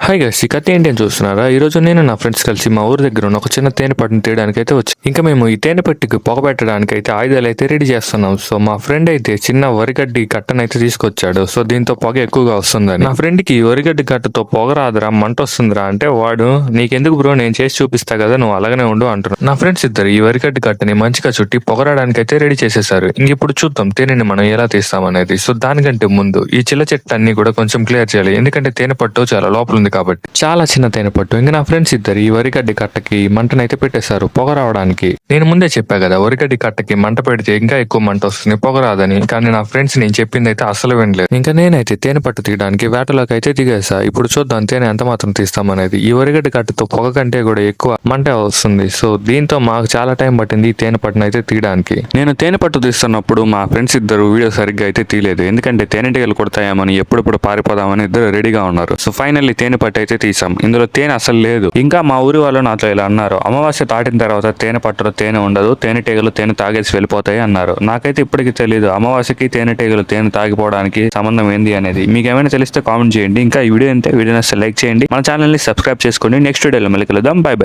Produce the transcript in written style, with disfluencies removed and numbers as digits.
Hi guys, ఈ కథ ఏంటి అని చూస్తున్నారా? ఈ రోజు నేను నా ఫ్రెండ్స్ కలిసి మా ఊరి దగ్గర ఉన్న ఒక చిన్న తేనె పట్టును తీయడానికి అయితే వచ్చి ఇంకా మేము ఈ తేనె పట్టుకి పొగ పెట్టడానికి అయితే ఆయుధాలు అయితే రెడీ చేస్తున్నాం. సో మా ఫ్రెండ్ అయితే చిన్న వరిగడ్డి కట్టనైతే తీసుకొచ్చాడు. సో దీంతో పొగ ఎక్కువగా వస్తుందని. నా ఫ్రెండ్ కి వరిగడ్డి కట్టతో పొగ రాదురా, మంట వస్తుందిరా అంటే వాడు నీకెందుకు బ్రో, నేను చేసి చూపిస్తా కదా, నువ్వు అలాగనే ఉండు అంటున్నాడు. నా ఫ్రెండ్స్ ఇద్దరు ఈ వరిగడ్డి కట్టని మంచిగా చుట్టి పొగ రావడానికి అయితే రెడీ చేసేసారు. ఇంక ఇప్పుడు చూద్దాం తేనెని మనం ఎలా తీస్తామనేది. సో దానికంటే ముందు ఈ చిల్ల చెట్టు అన్ని కూడా కొంచెం క్లియర్ చేయాలి, ఎందుకంటే తేనె పట్టు చాలా లోపల ఉంది కాబట్టి. చాలా చిన్న తేనె పట్టు. ఇంకా నా ఫ్రెండ్స్ ఇద్దరు ఈ వరిగడ్డి కట్టకి మంటనైతే పెట్టేశారు పొగ రావడానికి. నేను ముందే చెప్పా కదా, వరిగడ్డి కట్టకి మంట పెడితే ఇంకా ఎక్కువ మంట వస్తుంది, పొగ రాదని. కానీ నా ఫ్రెండ్స్ నేను చెప్పింది అయితే అసలు వినలేదు. ఇంకా నేనైతే తేనె పట్టు తీయడానికి వేటలోకి అయితే దిగేసా. ఇప్పుడు చూద్దాం తేనె ఎంత మాత్రం తీస్తామనేది. ఈ వరిగడ్డి కట్టతో పొగ కంటే కూడా ఎక్కువ మంట వస్తుంది. సో దీంతో మాకు చాలా టైం పట్టింది ఈ తేనె పట్టును అయితే తీయడానికి. నేను తేనె పట్టు తీస్తున్నప్పుడు మా ఫ్రెండ్స్ ఇద్దరు వీడియో సరిగ్గా అయితే తీయలేదు, ఎందుకంటే తేనెటీగలు కొడతాయేమని ఎప్పుడప్పుడు పారిపోదామని ఇద్దరు రెడీగా ఉన్నారు. సో ఫైనల్లీ తేనె పట్టు అయితే తీసాం. ఇందులో తేనె అసలు లేదు. ఇంకా మా ఊరి వాళ్ళు నాతో ఇలా అన్నారు, అమావాస్య దాటిన తర్వాత తేనె పట్టులో తేనె ఉండదు, తేనెటీగలు తేనె తాగేసి వెళ్ళిపోతాయి అన్నారు. నాకైతే ఇప్పటికీ తెలియదు అమావాస్యకి తేనెటీగలు తేనె తాగిపోవడానికి సంబంధం ఏంది అనేది. మీకు ఏమైనా తెలిస్తే కామెంట్ చేయండి. ఇంకా ఈ వీడియో అంటే వీడియో లైక్ చేయండి, మన ఛానల్ ని సబ్స్క్రైబ్ చేసుకోండి. నెక్స్ట్ వీడియోలో మళ్ళీ కలుద్దాం. By by.